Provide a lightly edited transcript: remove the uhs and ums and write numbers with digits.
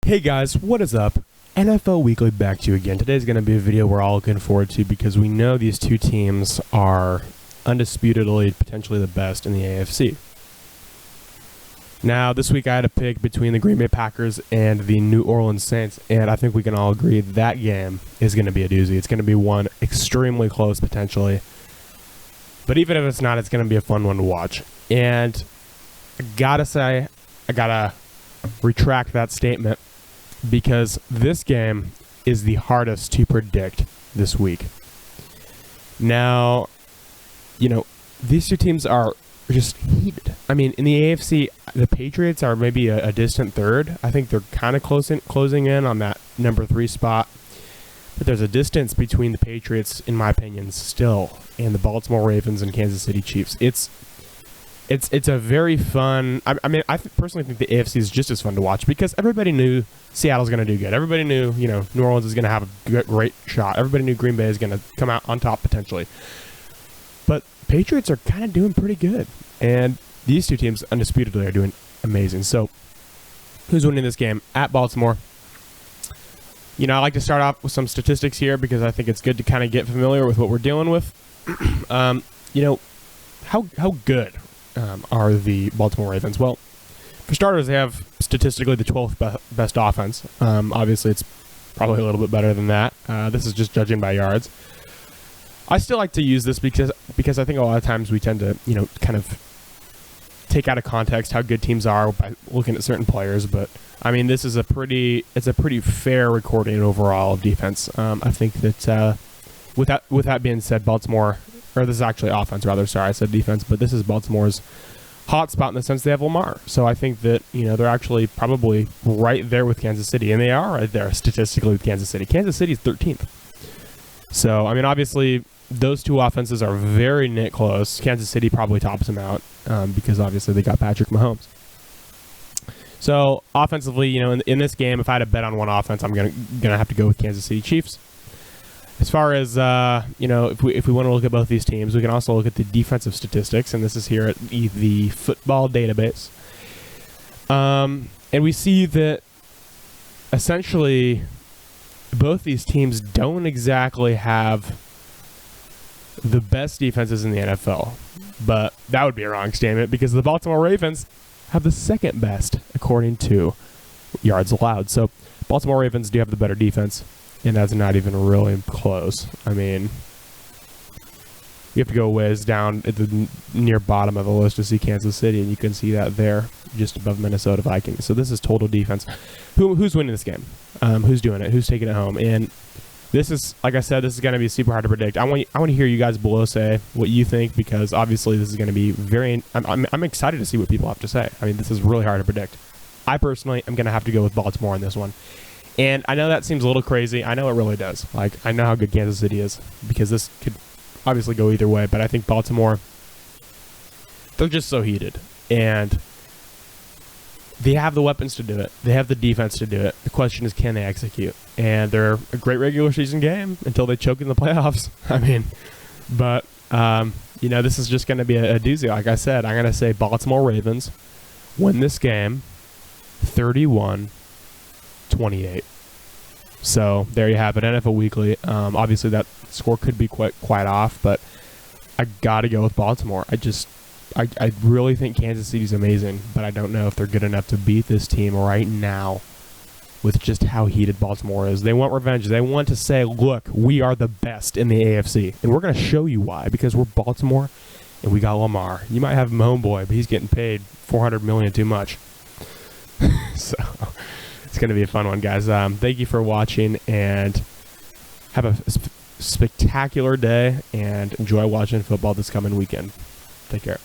Hey guys, what is up? NFL Weekly back to you again. Today's going to be a video we're all looking forward to because we know these two teams are undisputedly potentially the best in the AFC. Now, this week I had a pick between the Green Bay Packers and the New Orleans Saints, and I think we can all agree that game is going to be a doozy. It's going to be one extremely close potentially, but even if it's not, it's going to be a fun one to watch. And I gotta say, I gotta retract that statement because this game is the hardest to predict this week. Now, these two teams are just heated. I mean, in the AFC, the Patriots are maybe a distant third. I think they're kind of closing in on that number 3 spot. But there's a distance between the Patriots, in my opinion, still, and the Baltimore Ravens and Kansas City Chiefs. It's a very fun. I personally think the AFC is just as fun to watch because everybody knew Seattle's going to do good. Everybody knew, New Orleans is going to have a great shot. Everybody knew Green Bay is going to come out on top potentially. But Patriots are kind of doing pretty good, and these two teams undisputedly are doing amazing. So, who's winning this game? At Baltimore. I like to start off with some statistics here because I think it's good to kind of get familiar with what we're dealing with. How good are the Baltimore Ravens? Well, for starters, they have statistically the 12th best offense. Obviously, it's probably a little bit better than that. This is just judging by yards. I still like to use this because I think a lot of times we tend to, kind of take out of context how good teams are by looking at certain players. But I mean, this is a pretty fair recording overall of defense. I think that with that being said, Baltimore, or this is actually offense rather. Sorry, I said defense, but this is Baltimore's hot spot in the sense they have Lamar. So I think that they're actually probably right there with Kansas City, and they are right there statistically with Kansas City. Kansas City's 13th. So I mean, obviously, those two offenses are very knit close. Kansas City probably tops them out because obviously they got Patrick Mahomes. So offensively, in this game, if I had to bet on one offense, I'm gonna have to go with Kansas City Chiefs. As far as if we want to look at both these teams, we can also look at the defensive statistics, and this is here at the Football Database. And we see that essentially both these teams don't exactly have the best defenses in the NFL, but that would be a wrong statement because the Baltimore Ravens have the second best according to yards allowed. So Baltimore Ravens do have the better defense, and that's not even really close. I mean, you have to go ways down at the near bottom of the list to see Kansas City, and you can see that there just above Minnesota Vikings. So this is total defense. Who's winning this game? Who's doing it? Who's taking it home? And this is, like I said, this is going to be super hard to predict. I want to hear you guys below say what you think because obviously this is going to be very. I'm excited to see what people have to say. I mean, this is really hard to predict. I personally am going to have to go with Baltimore on this one, and I know that seems a little crazy. I know it really does. Like I know how good Kansas City is because this could obviously go either way, but I think Baltimore, they're just so heated and they have the weapons to do it. They have the defense to do it. The question is, can they execute? And they're a great regular season game until they choke in the playoffs. I mean, but, this is just going to be a doozy. Like I said, I'm going to say Baltimore Ravens win this game 31-28. So there you have it. NFL Weekly. Obviously, that score could be quite off, but I got to go with Baltimore. I really think Kansas City's amazing, but I don't know if they're good enough to beat this team right now with just how heated Baltimore is. They want revenge. They want to say, look, we are the best in the AFC, and we're going to show you why, because we're Baltimore, and we got Lamar. You might have him homeboy, but he's getting paid $400 million too much. So it's going to be a fun one, guys. Thank you for watching, and have a spectacular day, and enjoy watching football this coming weekend. Take care.